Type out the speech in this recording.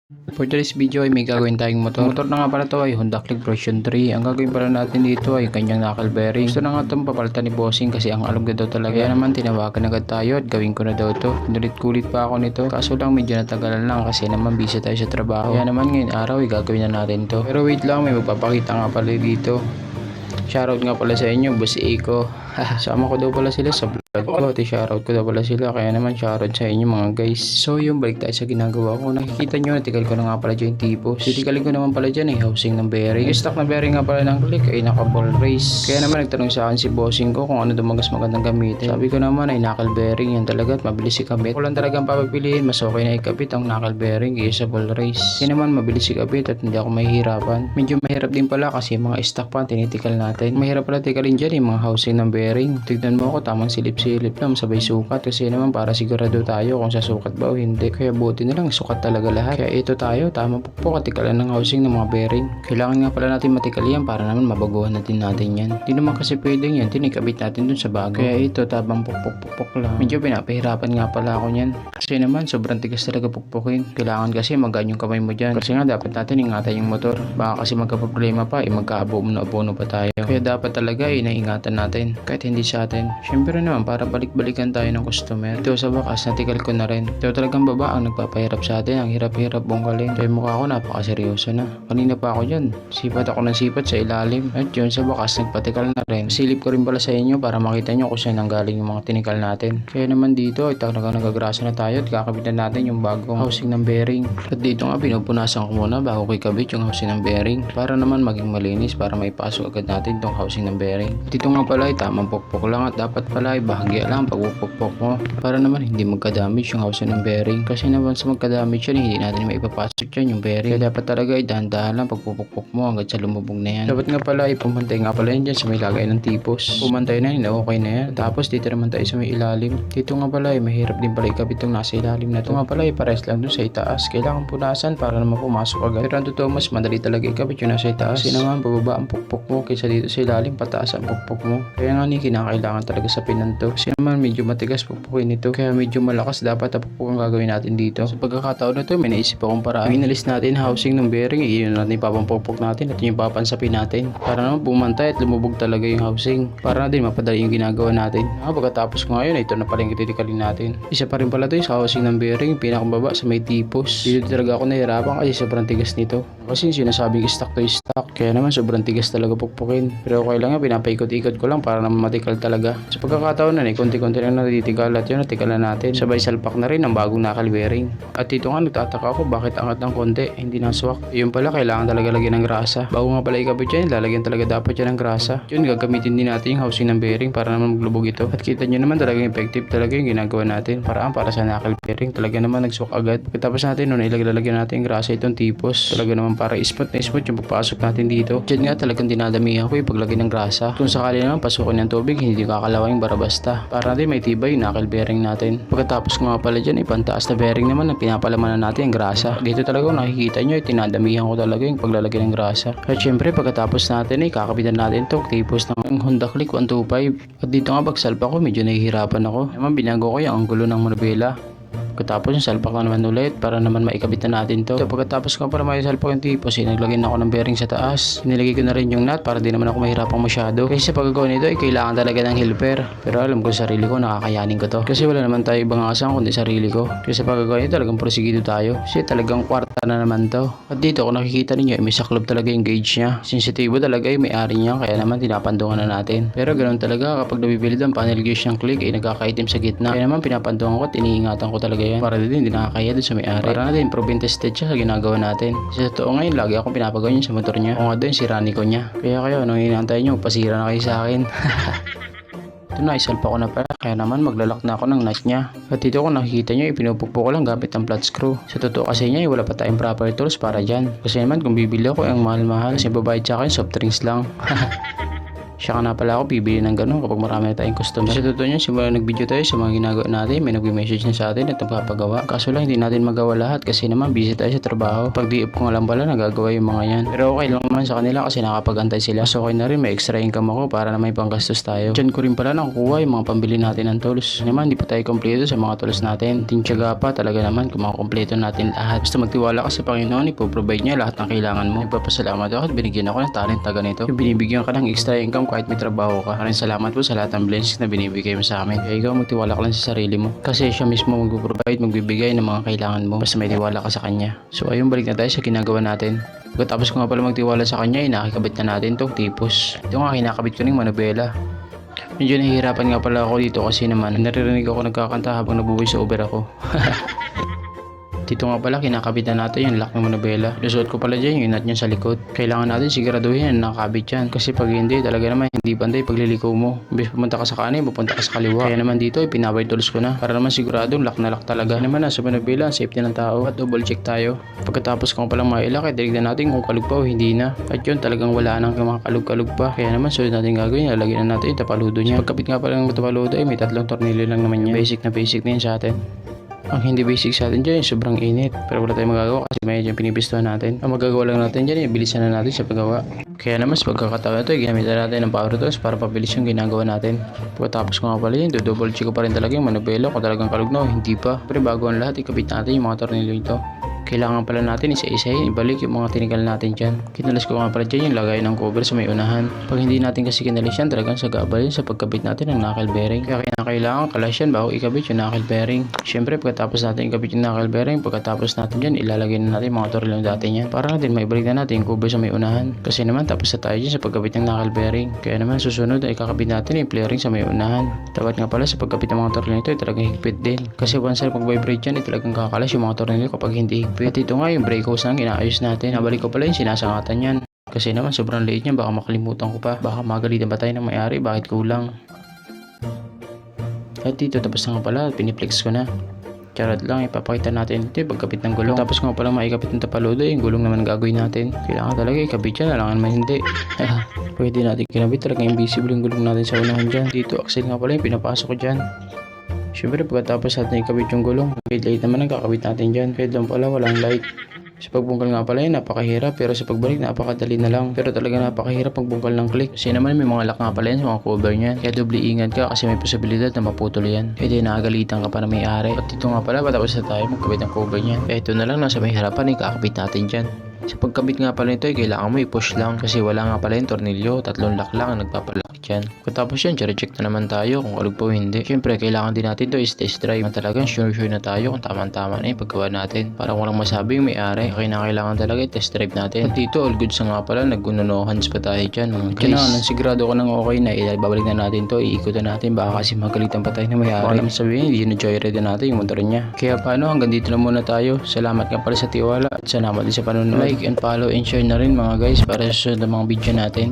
For today's video ay may gagawin tayong motor. Motor na nga pala to ay Honda Click version 3. Ang gagawin pala natin dito ay kanyang knuckle bearing. Gusto na nga itong papalitan ni bossing kasi ang alog na daw talaga. Kaya naman tinawagan agad tayo at gawin ko na daw to. Pinulit-kulit pa ako nito. Kaso lang medyo natagalan lang kasi naman busy tayo sa trabaho. Kaya naman ngayon araw ay gagawin na natin to. Pero wait lang, may magpapakita nga pala dito. Shoutout nga pala sa inyo, Boss Eiko. Sama ko daw pala sila sa vlog ko. Shoutout ko daw pala sila. Kaya naman shoutout sa inyo mga guys. So yung balik tayo sa ginagawa ko. Nakikita nyo, natikal ko na nga pala dyan yung tipos. Titikalin ko naman pala dyan housing ng bearing. Yung stock na bearing nga pala ng Click ay naka ball race. Kaya naman nagtanong sa akin si bossing ko kung ano daw mas magandang gamitin. Sabi ko naman ay knuckle bearing yan talaga at mabilis ikabit. Kung lang talagang papapiliin, mas okay na ikabit ang knuckle bearing kaysa ball race. Kasi naman mabilis ikabit at hindi ako mahihirapan. Medyo mahirap din pala kasi yung mga stock pa tinitikal natin. Mahirap pala tikalin dyan yung mga housing ng bearing. Tignan mo ako, tamang silip-silip lang sabay sukat kasi naman para sigurado tayo kung sasukat ba o hindi. Kaya buti na lang sukat talaga lahat. Kaya ito tayo, tamang pukpok at tikalan ng housing ng mga bearing. Kailangan nga pala natin matikal yan para naman mabaguhan natin yan. Hindi naman kasi pwedeng yan, tinikabit natin dun sa bago. Kaya ito, tabang pukpok lang. Medyo pinapahirapan nga pala ako yan. Kasi naman sobrang tigas talaga pukpukin. Kailangan kasi magaan yung kamay mo dyan. Kasi nga dapat natin ingatan yung motor. Baka kasi magka-problema pa, magka-abono pa tayo. Kaya dapat talaga inaingatan natin kahit hindi sa atin. Syempre naman para balik-balikan tayo ng customer. Ito sa wakas natikal ko na rin. Ito talagang baba ang nagpapahirap sa atin. Ang hirap-hirap bungkalin. Kaya mukha ko napakaseryoso na. Kanina pa ako dyan. Sipat ako ng sipat sa ilalim. At yun sa wakas nagpatikal na rin. Silip ko rin pala sa inyo para makita nyo kung saan nanggaling yung mga tinikal natin. Kaya naman dito ay talagang nagagrasa na tayo at kakabitan natin yung bagong housing ng bearing. At dito nga pinupunasan ko muna bago ko ikabit yung housing ng bearing. Para naman maging malinis para maipasok agad natin itong housing ng bearing. Dito nga pala ay tamang pukpok lang at dapat pala ay bahagya lang pagpupukpok mo para naman hindi magka-damage yung housing ng bearing. Kasi naman sa magka-damage yan hindi natin maipapasok dyan yung bearing. Kaya dapat talaga ay dahan-dahan lang pagpupukpok mo hanggang sa lumubog na yan. Dapat nga pala ay pumantay nga pala yan dyan sa may lagay ng tipos. Pumantay na yun, okay na yan. Tapos dito naman tayo sa may ilalim. Dito nga pala ay mahirap din pala ikabit yung nasa ilalim na ito. Nga pala ay pares lang dun sa itaas. Kailangan punasan para naman pumasok agad. Pero ang totoo mas madali talaga ikabit yung nasa itaas. Kasi naman bababa ang pukpok mo kaysa dito sa ilalim pataas ang pukpok mo. Kaya nga ni kinakailangan talaga sa pinanto. Kasi naman medyo matigas pukpukin nito. Kaya medyo malakas dapat ang pukpuk ang gagawin natin dito. Sa pagkakataon na ito may naisip akong paraan. Inalis natin housing ng bearing. Iyon natin ipapampukpok natin at yung papansapin natin. Para naman pumantay at lumubog talaga yung housing. Para natin mapadali yung ginagawa natin. Pagkatapos ko ngayon ito na pala yung titikalin natin. Isa pa rin pala ito sa housing ng bearing. Pinakababa sa may tipos. Dito talaga ako nahirapan kasi sobrang tigas nito. Kasi sinasabing stock to stock. Kaya naman sobrang tigas talaga pukpukin. Pero okay lang nga pinapaikot-ikot ko lang para naman matikal talaga. Sa pagkakataon na konti-konti lang natitikal at yun natikal na natin. Sabay salpak na rin ang bagong knuckle bearing. At dito nga nagtataka ako bakit angat ng konti hindi naswak. Yun pala kailangan talaga lagyan ng grasa. Bago nga pala ikabit yan lalagyan talaga dapat yan ng grasa. Yun gagamitin din natin yung housing ng bearing para naman maglubog ito. At kita nyo naman talagang effective talaga yung ginagawa natin. Para sa knuckle bearing talaga naman nagswak agad. Pagkatapos natin nun ilalagyan natin yung grasa itong tipos. Talaga naman para smooth na smooth yung pagpasok natin dito. Diyan nga talagang dinadamihan ko yung paglagay ng grasa. Kung sakali naman pasukin ng tubig hindi kakalawa yung barabasta. Para natin may tibay yung knuckle bearing natin. Pagkatapos nga pala dyan ipantaas na bearing naman ang pinapalamanan natin yung grasa. Dito talaga kung nakikita nyo tinadamihan ko talaga yung paglalagay ng grasa. At syempre pagkatapos natin ay kakapitan natin itong tipos ng Honda Click 125. At dito nga pagsalpa ko medyo nahihirapan ako. Naman binago ko yung anggulo ng manubela. Pagkatapos yung salpak ko naman ulit para naman maikabit na natin to. Pagkatapos ko para may salpak yung tipos naglagay na ako ng bearing sa taas. Nilagay ko na rin yung nut para di naman ako mahirapang masyado. Kasi sa paggagawa nito ay kailangan talaga ng helper. Pero alam ko sarili ko nakakayanin ko to. Kasi wala naman tayo ibang asang kundi sarili ko. Kasi sa paggagawa nito talagang prosigido tayo. Kasi talagang kwarta na naman to. At dito kung nakikita ninyo may saklob talaga yung gauge niya. Sensitibo talaga yung may-ari niya kaya naman tinapandungan na natin. Pero ganoon talaga kapag nabibilid ang panel gauge ng Click ay nagkakaitim sa gitna. Kaya naman pinapandungan ko at iniingatan ko talaga yan. Para din hindi nakakaya din sa may-ari. Para natin proven tested siya sa ginagawa natin. Kasi totoo ngayon lagi akong pinapagawa niya sa motor niya. O nga doon si Ranico niya. Kaya kayo anong hinihintay niyo? Pasira na kayo sa akin. Ito na isalpa ko na pala. Kaya naman maglalak na ako ng nut niya. At dito kung nakikita nyo ipinupukpo ko lang gamit ang flat screw. Sa totoo kasi niya wala pa tayong proper tools para dyan. Kasi naman kung bibili ako ang mahal-mahal kasi babayad sa akin soft drinks lang. Siya ka na pala ako bibili ng ganun kapag marami na tayong customer. Sa totoo niya, simula nag-video tayo sa mga ginagawa natin, may nag-message na sa atin at nagpapagawa. Kaso lang hindi natin magawa lahat kasi naman busy tayo sa trabaho. Pag di ko nga lang pala nagagawa yung mga yan. Pero okay lang naman sa kanila kasi nakapag-antay sila. So okay na rin, may extra income ako para na may panggastos tayo. Diyan ko rin pala nakukuha yung mga pambili natin ng tools. Naman hindi pa tayo kompleto sa mga tools natin. Tinsyaga pa talaga naman kung makukompleto natin lahat. Basta magtiwala ka sa Panginoon, ipoprovide niya lahat ng kailangan mo. Nagpapasalamat ako at binigyan ako ng talent na ganito. Yung binibigyan ka ng extra income kahit may trabaho ka. Maraming salamat po sa lahat ng blessings na binibigay mo sa amin. Kaya ikaw magtiwala ka lang sa sarili mo. Kasi siya mismo mag-provide, magbibigay ng mga kailangan mo. Basta may tiwala ka sa kanya. So ayun, balik na tayo sa ginagawa natin. Pagkatapos ko nga pala magtiwala sa kanya, nakikabit na natin tong tipos. Ito nga kinakabit ko ng manubela. Medyo nahihirapan nga pala ako dito kasi naman naririnig ako nagkakanta habang nabubuhay sa Uber ako. Dito nga pala kinakabit na natin yung lock ng manubela. Lusot ko pala dyan yung nut niya sa likod. Kailangan natin siguraduhin na nakakabit yan. Kasi pag hindi talaga naman hindi pantay pagliliko mo. Imbes pumunta ka sa kanan, pupunta ka sa kaliwa. Kaya naman dito pinabay tools ko na. Para naman siguradong lock na lock talaga. Kaya naman nasa manubela, safety ng tao. At double check tayo. Pagkatapos ko palang mailak, tinignan natin kung kalug pa o hindi na. At yun talagang wala nang mga kalug-kalug pa. Kaya naman sunod natin gagawin, lalagyan na natin yung tapaludo niya. Pagkapit nga pala ng tapaludo ay may 3 tornilyo lang naman yan. Basic na yun sa atin. Ang hindi basic sa atin dyan, sobrang init. Pero wala tayong magagawa kasi medyo pinipistuhan natin. Ang magagawa lang natin dyan, bilisan na natin sa paggawa. Kaya naman sa pagkakataon ito, ginamitan natin ng power tools para pabilis yung ginagawa natin. Pagkatapos ko nga pala yun, double check ko pa rin talaga yung manubela kung talagang kalug na o hindi pa. Pero bago ang lahat, ikabit natin yung mga tornilyo ito. Kailangan pala natin isa-isahin, ibalik yung mga tinigal natin dyan. Kinalis ko nga pala dyan yung lagay ng cover sa may unahan. Pag hindi natin kasi kinalis yan, talagang sagabal yun sa pagkabit natin ng knuckle bearing. Kaya kailangan kalas yan bago ikabit yung knuckle bearing. Siyempre pagkatapos natin ikabit yung knuckle bearing, pagkatapos natin dyan, ilalagay na natin mga tornilyo natin yan. Para natin maibalik na natin yung cover sa may unahan. Kasi naman tapos na tayo dyan sa pagkabit ng knuckle bearing. Kaya naman susunod ay kakabit natin yung flaring sa may unahan. Dapat nga pala sa pagkabit ng mga tornilyo ito ay talagang higpit din. Kasi once na pag-vibrate yan, ay talagang kakalas yung mga tornilyo kapag hindi higpit. At ito nga yung brake hose na inaayos natin. Nabalik ko pala yung sinasangatan yan. Kasi naman sobrang liit niya, baka makalimutan ko pa. Baka magalitan ba tayo ng may-ari, bakit kulang. At dito tapos na nga pala, piniplex ko na. Charot lang, ipapakita natin ito yung pagkabit ng gulong. Tapos nga pala maikabit ng tapaludo, yung gulong naman gagawin natin. Kailangan talaga ikabit yan, alangan man hindi. Pwede natin kinabit, talaga invisible yung gulong natin sa unahan dyan. Dito, axle nga pala yung pinapasok ko dyan. Siyempre pagkatapos natin ikabit yung gulong, headlight naman ang kakabit natin dyan. Headlamp pala, walang light. Sa pagbungkal nga pala yun, napakahirap. Pero sa pagbalik, napakadali na lang. Pero talaga napakahirap pagbungkal ng click. Kasi naman may mga lock nga pala yan sa mga cover niyan. Kaya doble ingat ka kasi may posibilidad na maputol yan. Kaya di nakagalitan ka pa na may-ari. At ito nga pala, patapos na tayo magkabit ng cover niyan. Kaya ito na lang, nasa may harapan, ikakabit natin dyan. Sa pagkabit nga pala nito, kailangan mo i-push lang. Kasi wala nga pala yung tornilyo. 3 lock lang ang nagpapalock dyan. Tapos yan, check na naman tayo kung kalug pa o hindi. Siyempre, kailangan din natin to is test drive. Talagang sure na tayo kung tama-tama na yung paggawa natin. Para walang masabi yung may-ari. Kailangan talaga i-test drive natin. At dito, all goods na nga pala, nag-ununohans pa tayo dyan. Kaya na, nang sigurado ko nang okay na, ibabalik na natin to, iikot na natin. Baka kasi magalitan pa tayo na may-ari. Baka naman sabihin, hindi na joyride na natin yung motor niya. Kaya paano, hanggang dito na muna tayo. Salamat nga pala sa tiwala at salamat din sa panonood. Like and follow and share na rin mga guys para sa susunod na mga video natin.